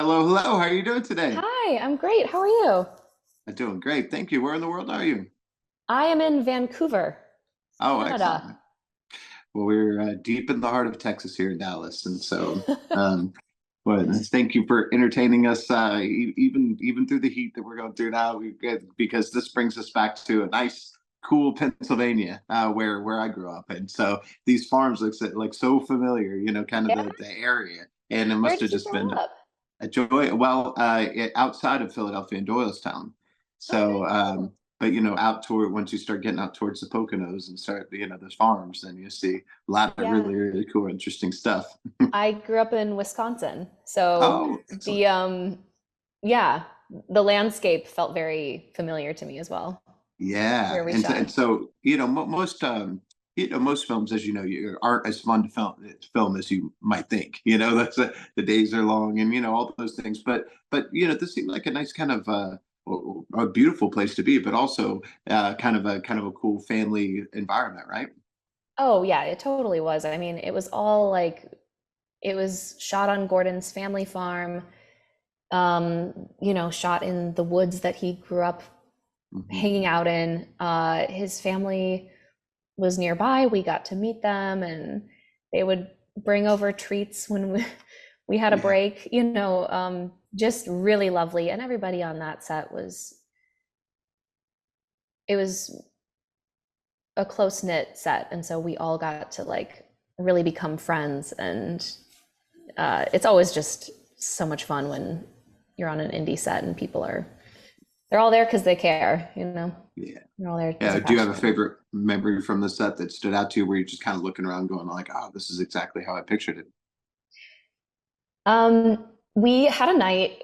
Hello, hello. How are you doing today? Hi, I'm great. How are you? I'm doing great. Thank you. Where in the world are you? I am in Vancouver, Oh, Canada. excellent. Well, we're deep in the heart of Texas here in Dallas, and so, um, well, thank you for entertaining us, even through the heat that we're going through now. Because this brings us back to a nice, cool Pennsylvania, where I grew up, and so these farms like so familiar, kind of Yeah, the area, and it where must have did you just grow been up? a joy. Well, outside of Philadelphia in Doylestown. Okay, So, cool. but out toward once you start getting out towards the Poconos and start, those farms, then you see a lot of Yeah, really, really cool, interesting stuff. I grew up in Wisconsin. So Oh, excellent. the yeah, the landscape felt very familiar to me as well, Yeah, where we and shot. so most most films, as you know, aren't as fun to film as you might think. That's the days are long, and all those things. But this seemed like a nice kind of a beautiful place to be, but also kind of a cool family environment, right? Oh yeah, it totally was. I mean, it was all like it was shot on Gordon's family farm, shot in the woods that he grew up Hmm. hanging out in. His family was nearby. We got to meet them, and they would bring over treats when we had a Yeah. break, just really lovely. And everybody on that set it was a close knit set. And so we all got to like really become friends. And it's always just so much fun when you're on an indie set and they're all there because they care, Yeah. they're all there because Yeah. they're Do you have a passionate. favorite memory from the set that stood out to you where you're just kind of looking around going like, oh, this is exactly how I pictured it? We had a night,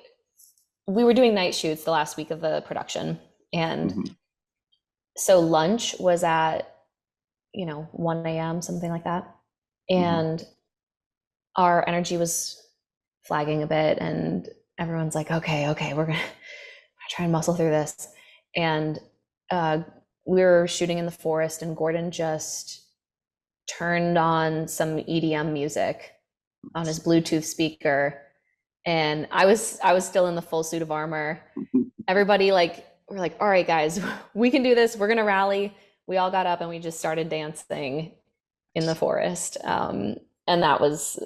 we were doing night shoots the last week of the production. And Hmm. so lunch was at, 1 a.m., something like that. Hmm. And our energy was flagging a bit. And everyone's like, okay, we're going to try and muscle through this. And uh, we were shooting in the forest, and Gordon just turned on some EDM music on his Bluetooth speaker. And I was still in the full suit of armor. Everybody like we're like, all right, guys, we can do this. We're gonna rally. We all got up and we just started dancing in the forest, and that was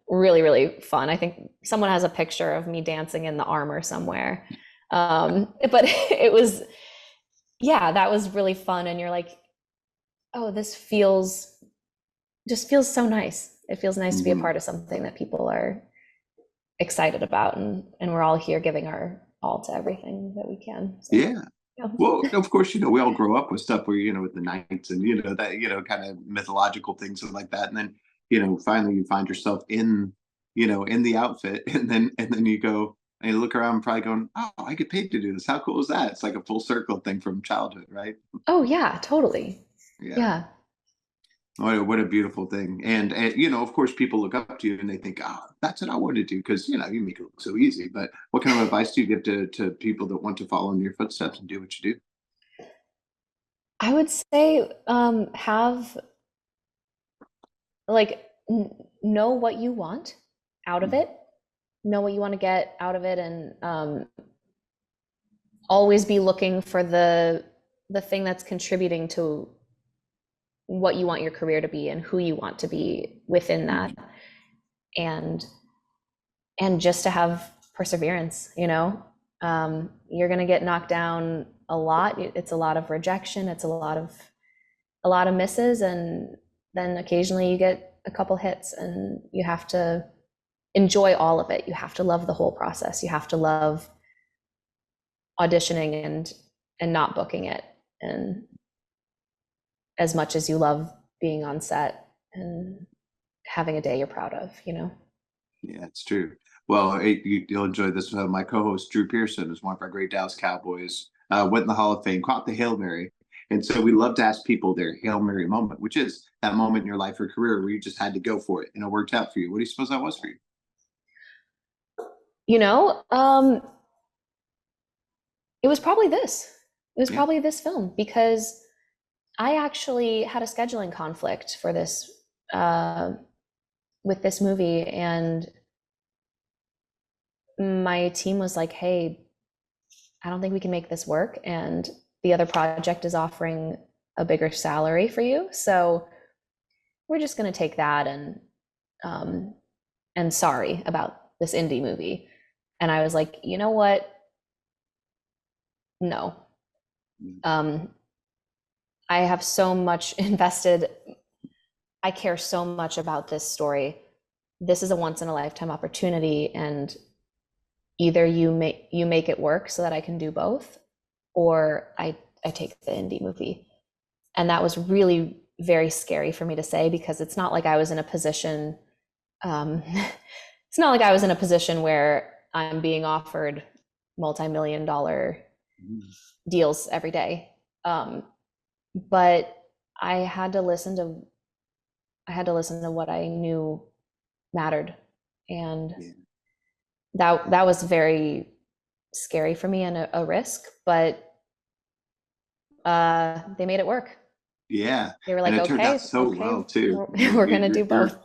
really really fun. I think someone has a picture of me dancing in the armor somewhere, but it was yeah, that was really fun. And you're like, oh, this feels just feels so nice. It feels nice to be a Hmm. part of something that people are excited about, and we're all here giving our all to everything that we can. So Yeah. yeah. Well, of course, we all grow up with stuff where, with the knights and, that, kind of mythological things and like that. And then, finally you find yourself in the outfit and then you go and you look around probably going, oh, I get paid to do this. How cool is that? It's like a full circle thing from childhood, right? Oh yeah, totally. Yeah. Yeah. What a beautiful thing. And of course, people look up to you and they think, oh, that's what I want to do because, you make it look so easy. But what kind of advice do you give to people that want to follow in your footsteps and do what you do? I would say have like know what you want out of it, know what you want to get out of it, and always be looking for the thing that's contributing to what you want your career to be and who you want to be within that. Mhm. and and just to have perseverance, you're going to get knocked down a lot. It's a lot of rejection, it's a lot of misses, and then occasionally you get a couple hits, and you have to enjoy all of it. You have to love the whole process. You have to love auditioning and not booking it, and as much as you love being on set and having a day you're proud of. Yeah, it's true. Well, you'll enjoy this. My co-host Drew Pearson is one of our great Dallas Cowboys. Went in the Hall of Fame, caught the Hail Mary, and so we love to ask people their Hail Mary moment, which is that moment in your life or career where you just had to go for it and it worked out for you. What do you suppose that was for you? You know, um, it was probably this. It was Yeah. probably this film, because I actually had a scheduling conflict for uh, with this movie, and my team was like, hey, I don't think we can make this work, and the other project is offering a bigger salary for you, so we're just going to take that, and sorry about this indie movie. And I was like, you know what? No. Um, I have so much invested. I care so much about this story. This is a once in a lifetime opportunity, and either you make it work so that I can do both, or I take the indie movie. And that was really very scary for me to say, because it's not like I was in a position it's not like I was in a position where I'm being offered multi-million-dollar deals every day. But I had to listen to what I knew mattered, and that was very scary for me and a risk, but they made it work. Yeah. They were And like, it turned out okay, so well too. we're gonna do both.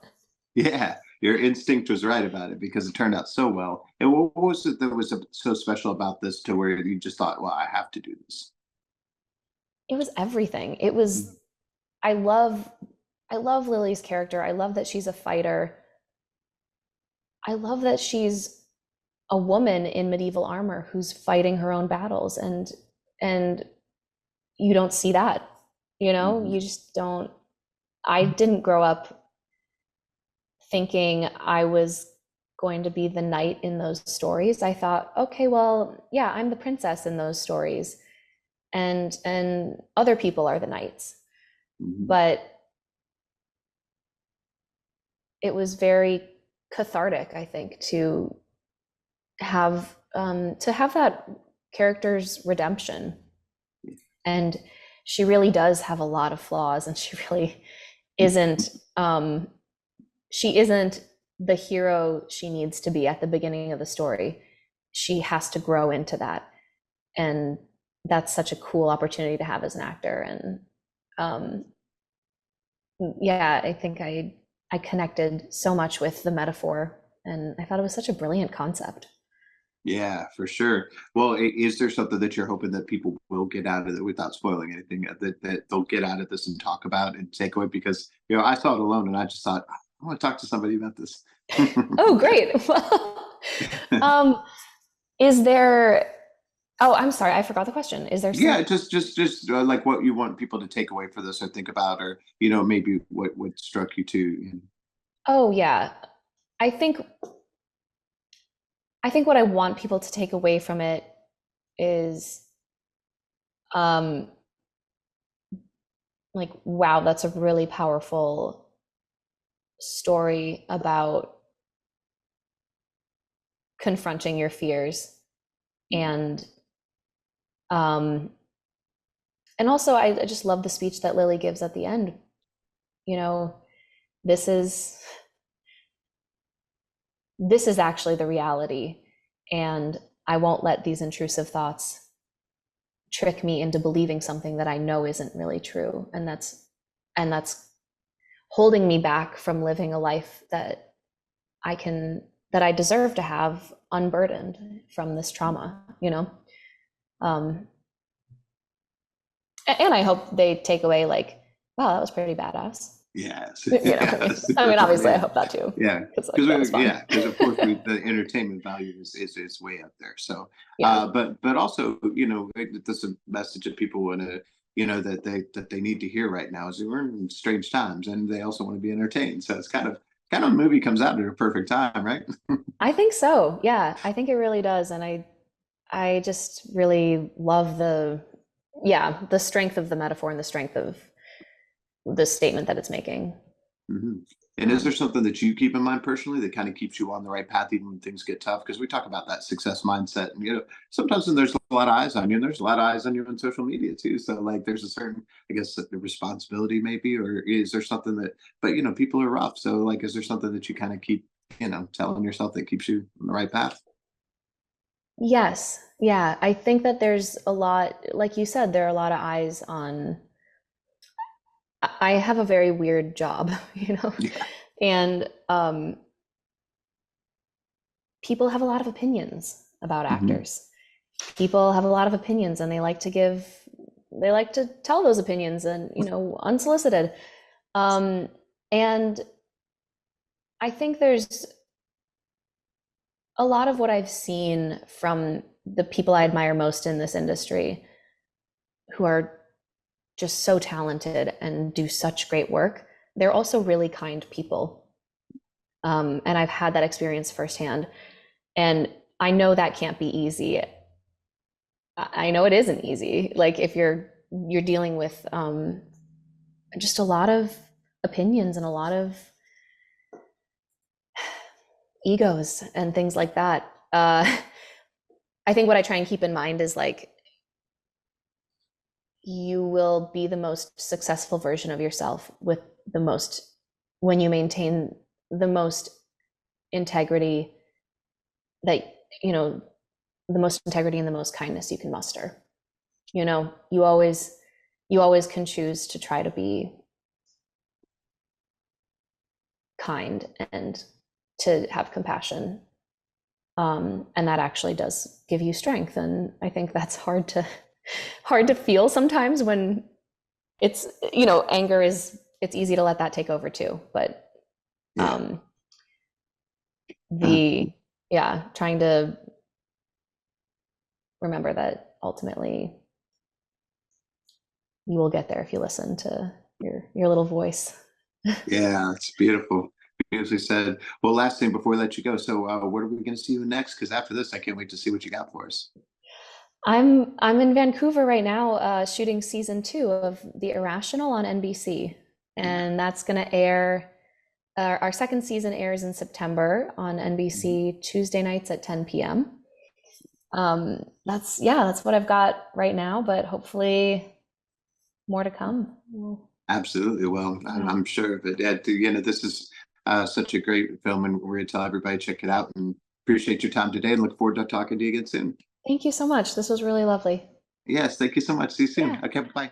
Yeah, your instinct was right about it because it turned out so well. And what was it that was so special about this to where you just thought, well, I have to do this? It was everything. It was, I love Lily's character. I love that she's a fighter. I love that she's a woman in medieval armor who's fighting her own battles, and you don't see that, you just don't. I didn't grow up thinking I was going to be the knight in those stories. I thought, okay, well, yeah, I'm the princess in those stories, and other people are the knights. But it was very cathartic, I think, to have that character's redemption. And she really does have a lot of flaws, and she really isn't she isn't the hero she needs to be at the beginning of the story. She has to grow into that, and that's such a cool opportunity to have as an actor. And yeah, I think I connected so much with the metaphor, and I thought it was such a brilliant concept. Yeah, for sure. Well, is there something that you're hoping that people will get out of it without spoiling anything that they'll get out of this and talk about and take away? Because I saw it alone and I just thought I want to talk to somebody about this. Oh, great. Well, is there? Oh, I'm sorry, I forgot the question. Is there? Yeah, just like what you want people to take away for this or think about, or maybe what struck you too. Oh yeah, I think what I want people to take away from it is, um, like, wow, that's a really powerful story about confronting your fears, and um, also I just love the speech that Lily gives at the end. This is actually the reality, and I won't let these intrusive thoughts trick me into believing something that I know isn't really true, and that's holding me back from living a life that I deserve to have, unburdened from this trauma. um and I hope they take away like, wow, that was pretty badass. Yes. Yes. I mean, obviously I hope that too. Yeah, because that was fun. because of course the entertainment value is way up there. So, Yeah. but also that's a message that people want to that they need to hear right now is we're in strange times and they also want to be entertained. So it's kind of a movie comes out at a perfect time, right? I think so. Yeah, I think it really does, and I just really love the strength of the metaphor and the strength of the statement that it's making. And is there something that you keep in mind personally that kind of keeps you on the right path even when things get tough? Because we talk about that success mindset, and sometimes when there's a lot of eyes on you, and there's a lot of eyes on you on social media too. So like, there's a certain, I guess, the responsibility maybe, or is there something that? But people are rough. So like, is there something that you kind of keep, telling yourself that keeps you on the right path? Yes. Yeah, I think that there's a lot, like you said, there are a lot of eyes on. I have a very weird job, Yeah. and people have a lot of opinions about Mm-hmm. actors. People have a lot of opinions, and they like to tell those opinions, and unsolicited. And I think there's a lot of what I've seen from the people I admire most in this industry, who are just so talented and do such great work. They're also really kind people. And I've had that experience firsthand. And I know that can't be easy. I know it isn't easy. Like, if you're dealing with just a lot of opinions and a lot of egos and things like that. I think what I try and keep in mind is, like, you will be the most successful version of yourself when you maintain the most integrity the most integrity and the most kindness you can muster. You always can choose to try to be kind and to have compassion. And that actually does give you strength. And I think that's hard to feel sometimes, when it's, anger it's easy to let that take over too. But trying to remember that ultimately you will get there if you listen to your little voice. Yeah, it's beautiful. Beautifully said. Well, last thing before we let you go. So what are we going to see you next? Because after this, I can't wait to see what you got for us. I'm in Vancouver right now, shooting season 2 of The Irrational on NBC, and that's going to air. Our second season airs in September on NBC Tuesday nights at 10 p.m. That's what I've got right now, but hopefully more to come. Absolutely. Well, I'm sure of it. This is such a great film, and we're going to tell everybody check it out. And appreciate your time today, and look forward to talking to you again soon. Thank you so much. This was really lovely. Yes, thank you so much. See you soon. Yeah. Okay, bye.